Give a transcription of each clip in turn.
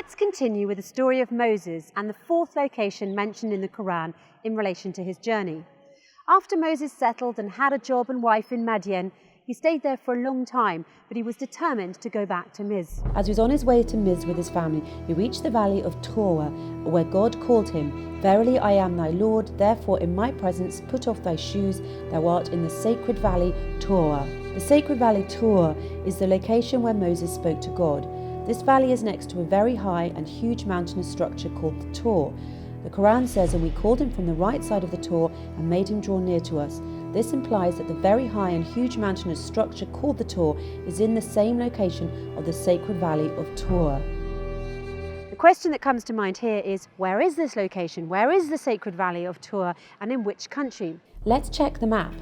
Let's continue with the story of Moses and the fourth location mentioned in the Quran in relation to his journey. After Moses settled and had a job and wife in Madian, he stayed there for a long time, but he was determined to go back to Miz. As he was on his way to Miz with his family, he reached the valley of Teawa, where God called him, "Verily I am thy Lord, therefore in my presence put off thy shoes, thou art in the sacred valley Teawa." The sacred valley Teawa is the location where Moses spoke to God. This valley is next to a very high and huge mountainous structure called the Tor. The Quran says, "And we called him from the right side of the Tor and made him draw near to us." This implies that the very high and huge mountainous structure called the Tor is in the same location of the sacred valley of Teawa. The question that comes to mind here is, where is this location? Where is the sacred valley of Teawa, and in which country? Let's check the map.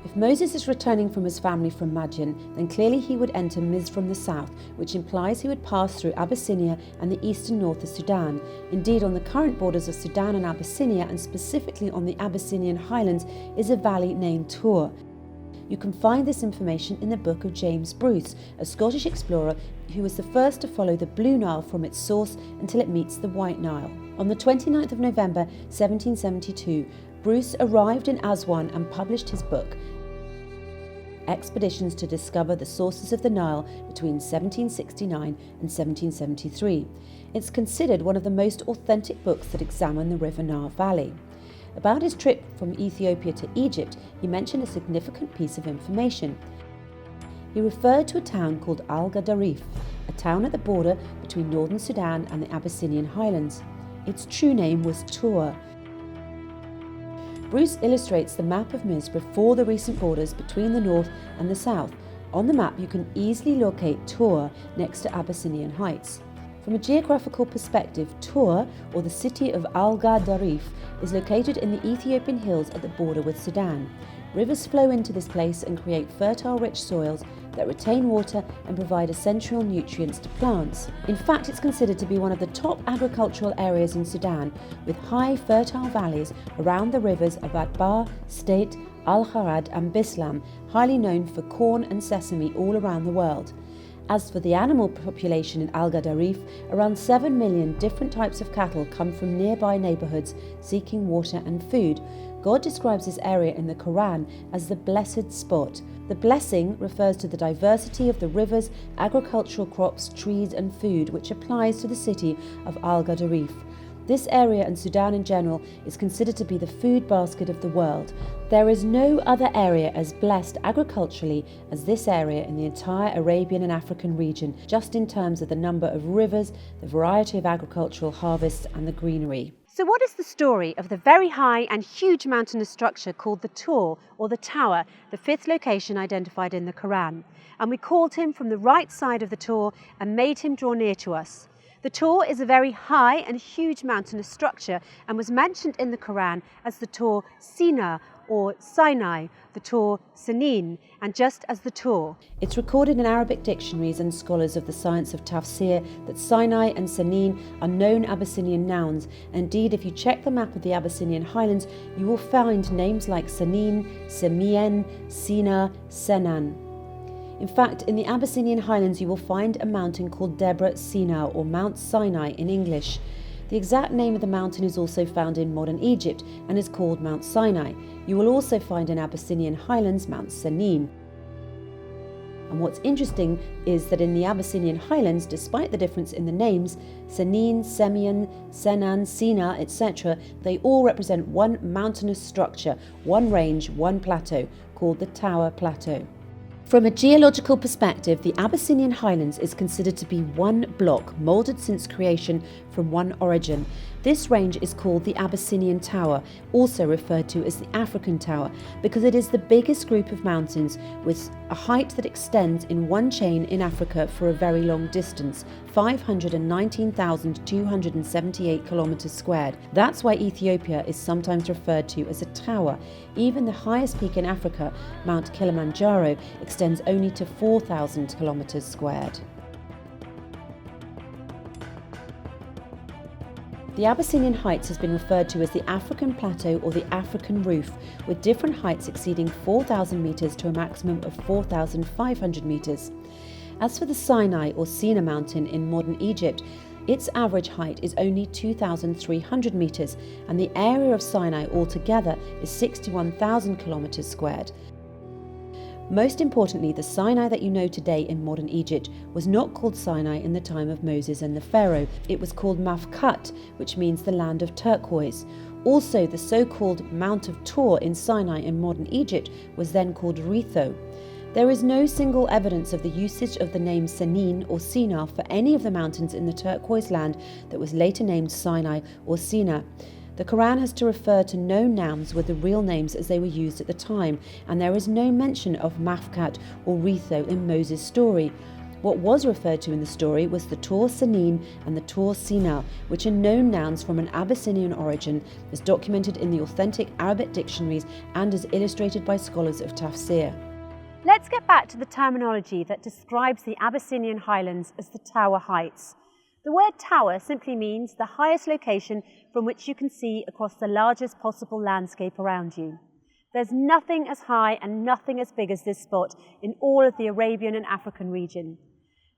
If Moses is returning from his family from Madian, then clearly he would enter Miz from the south, which implies he would pass through Abyssinia and the eastern north of Sudan. Indeed, on the current borders of Sudan and Abyssinia, and specifically on the Abyssinian Highlands, is a valley named Tor. You can find this information in the book of James Bruce, a Scottish explorer who was the first to follow the Blue Nile from its source until it meets the White Nile. On the 29th of November 1772, Bruce arrived in Aswan and published his book, Expeditions to Discover the Sources of the Nile between 1769 and 1773. It's considered one of the most authentic books that examine the River Nile Valley. About his trip from Ethiopia to Egypt, he mentioned a significant piece of information. He referred to a town called Al-Gadarif, a town at the border between northern Sudan and the Abyssinian Highlands. Its true name was Teawa. Bruce illustrates the map of Miz before the recent borders between the north and the south. On the map you can easily locate Teawa next to Abyssinian Heights. From a geographical perspective, Teawa, or the city of Al-Gadarif, is located in the Ethiopian hills at the border with Sudan. Rivers flow into this place and create fertile rich soils that retain water and provide essential nutrients to plants. In fact, it's considered to be one of the top agricultural areas in Sudan, with high fertile valleys around the rivers of Atbah, State, Al-Harad and Bislam, highly known for corn and sesame all around the world. As for the animal population in Al-Gadarif, around 7 million different types of cattle come from nearby neighbourhoods seeking water and food. God describes this area in the Quran as the blessed spot. The blessing refers to the diversity of the rivers, agricultural crops, trees and food, which applies to the city of Al-Gadarif. This area and Sudan in general is considered to be the food basket of the world. There is no other area as blessed agriculturally as this area in the entire Arabian and African region, just in terms of the number of rivers, the variety of agricultural harvests and the greenery. So what is the story of the very high and huge mountainous structure called the Tor, or the Tower, the fifth location identified in the Quran? "And we called him from the right side of the Tor and made him draw near to us." The Tor is a very high and huge mountainous structure and was mentioned in the Quran as the Tor Sina or Sinai, the Tor Sanin, and just as the Tor. It's recorded in Arabic dictionaries and scholars of the science of tafsir that Sinai and Sanin are known Abyssinian nouns. Indeed, if you check the map of the Abyssinian Highlands, you will find names like Sanin, Semien, Sina, Senan. In fact, in the Abyssinian Highlands you will find a mountain called Debra Sina, or Mount Sinai in English. The exact name of the mountain is also found in modern Egypt and is called Mount Sinai. You will also find in Abyssinian Highlands Mount Sanin. And what's interesting is that in the Abyssinian Highlands, despite the difference in the names, Sanin, Semien, Senan, Sina, etc., they all represent one mountainous structure, one range, one plateau, called the Tower Plateau. From a geological perspective, the Abyssinian Highlands is considered to be one block, moulded since creation from one origin. This range is called the Abyssinian Tower, also referred to as the African Tower, because it is the biggest group of mountains with a height that extends in one chain in Africa for a very long distance, 519,278 kilometers squared. That's why Ethiopia is sometimes referred to as a tower. Even the highest peak in Africa, Mount Kilimanjaro, extends only to 4,000 kilometers squared. The Abyssinian Heights has been referred to as the African Plateau or the African Roof, with different heights exceeding 4,000 metres to a maximum of 4,500 metres. As for the Sinai or Sina mountain in modern Egypt, Its average height is only 2,300 metres, and the area of Sinai altogether is 61,000 kilometres squared. Most importantly, the Sinai that you know today in modern Egypt was not called Sinai in the time of Moses and the Pharaoh. It was called Mafkat, which means the land of turquoise. Also, the so-called Mount of Tor in Sinai in modern Egypt was then called Ritho. There is no single evidence of the usage of the name Senin or Sina for any of the mountains in the turquoise land that was later named Sinai or Sina. The Quran has to refer to known nouns with the real names as they were used at the time, and there is no mention of Mafkat or Ritho in Moses' story. What was referred to in the story was the Tor Senin and the Tor Sina, which are known nouns from an Abyssinian origin, as documented in the authentic Arabic dictionaries and as illustrated by scholars of tafsir. Let's get back to the terminology that describes the Abyssinian highlands as the Tower Heights. The word tower simply means the highest location from which you can see across the largest possible landscape around you. There's nothing as high and nothing as big as this spot in all of the Arabian and African region.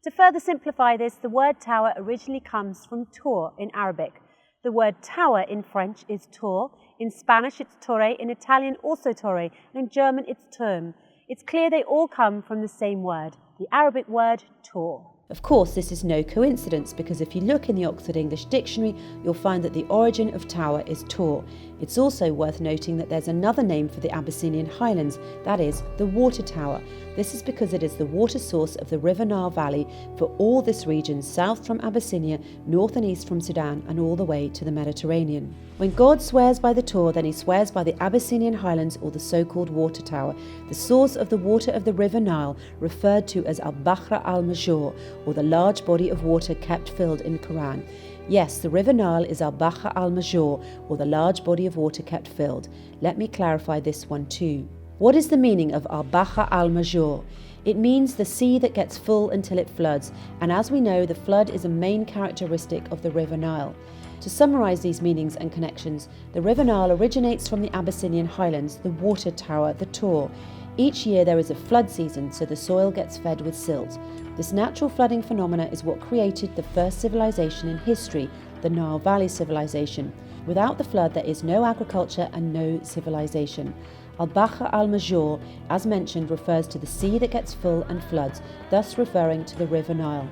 To further simplify this, the word tower originally comes from tor in Arabic. The word tower in French is tour, in Spanish it's torre, in Italian also torre, and in German it's Turm. It's clear they all come from the same word, the Arabic word tor. Of course, this is no coincidence, because if you look in the Oxford English Dictionary, you'll find that the origin of tower is tor. It's also worth noting that there's another name for the Abyssinian Highlands, that is, the water tower. This is because it is the water source of the River Nile Valley for all this region, south from Abyssinia, north and east from Sudan, and all the way to the Mediterranean. When God swears by the Tor, then he swears by the Abyssinian Highlands, or the so-called water tower, the source of the water of the River Nile, referred to as al-Bahra al-Major, or the large body of water kept filled in Quran. Yes, the River Nile is al-Bahra al-Major, or the large body of water kept filled. Let me clarify this one too. What is the meaning of al-Bahra al-Major? It means the sea that gets full until it floods, and as we know, the flood is a main characteristic of the River Nile. To summarise these meanings and connections, the River Nile originates from the Abyssinian Highlands, the water tower, the Tor. Each year there is a flood season, so the soil gets fed with silt. This natural flooding phenomena is what created the first civilization in history, the Nile Valley civilization. Without the flood, there is no agriculture and no civilization. Al-Bahra al-Major, as mentioned, refers to the sea that gets full and floods, thus referring to the River Nile.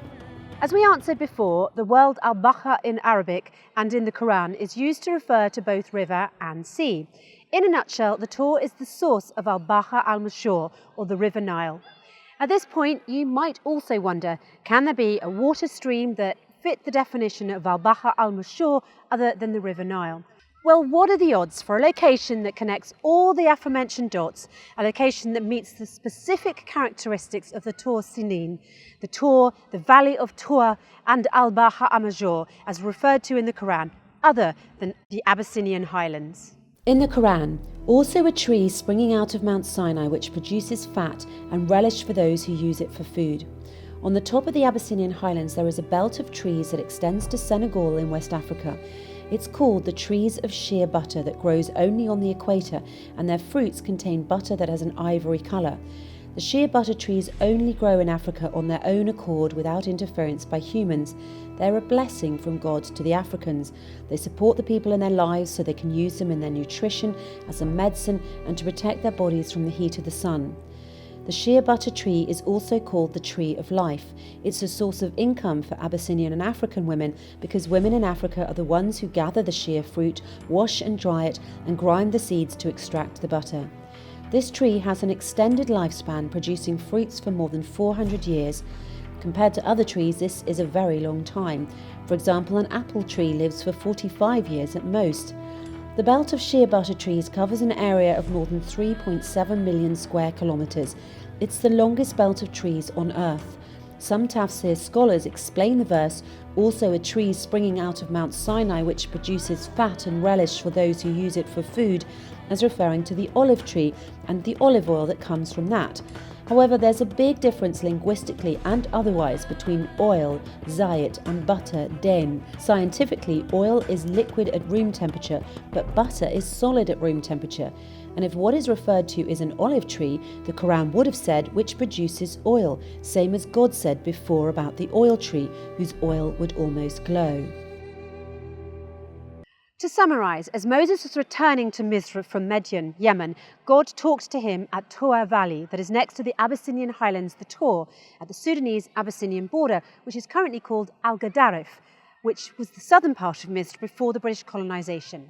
As we answered before, the word al-Bahra in Arabic and in the Quran is used to refer to both river and sea. In a nutshell, the Tor is the source of al-Bahra al-Major, or the River Nile. At this point, you might also wonder, can there be a water stream that fit the definition of al-Bahra al-Major other than the River Nile? Well, what are the odds for a location that connects all the aforementioned dots, a location that meets the specific characteristics of the Tor Sinin, the Tor, the Valley of Tor, and al-Bahra al-Major, as referred to in the Quran, other than the Abyssinian Highlands? In the Quran, also a tree springing out of Mount Sinai which produces fat and relish for those who use it for food. On the top of the Abyssinian Highlands there is a belt of trees that extends to Senegal in West Africa. It's called the trees of sheer butter that grows only on the equator, and their fruits contain butter that has an ivory colour. The sheer butter trees only grow in Africa on their own accord without interference by humans. They're a blessing from God to the Africans. They support the people in their lives so they can use them in their nutrition, as a medicine, and to protect their bodies from the heat of the sun. The sheer butter tree is also called the tree of life. It's a source of income for Abyssinian and African women because women in Africa are the ones who gather the sheer fruit, wash and dry it, and grind the seeds to extract the butter. This tree has an extended lifespan, producing fruits for more than 400 years. Compared to other trees, this is a very long time. For example, an apple tree lives for 45 years at most. The belt of sheer butter trees covers an area of more than 3.7 million square kilometres. It's the longest belt of trees on Earth. Some tafsir scholars explain the verse, also a tree springing out of Mount Sinai which produces fat and relish for those who use it for food, as referring to the olive tree and the olive oil that comes from that. However, there's a big difference linguistically and otherwise between oil, zayt, and butter, den. Scientifically, oil is liquid at room temperature, but butter is solid at room temperature. And if what is referred to is an olive tree, the Quran would have said which produces oil, same as God said before about the oil tree, whose oil would almost glow. To summarise, as Moses was returning to Misr from Midian, Yemen, God talked to him at Teawa Valley, that is next to the Abyssinian highlands, the Tor, at the Sudanese-Abyssinian border, which is currently called Al-Gadarif, which was the southern part of Misr before the British colonisation.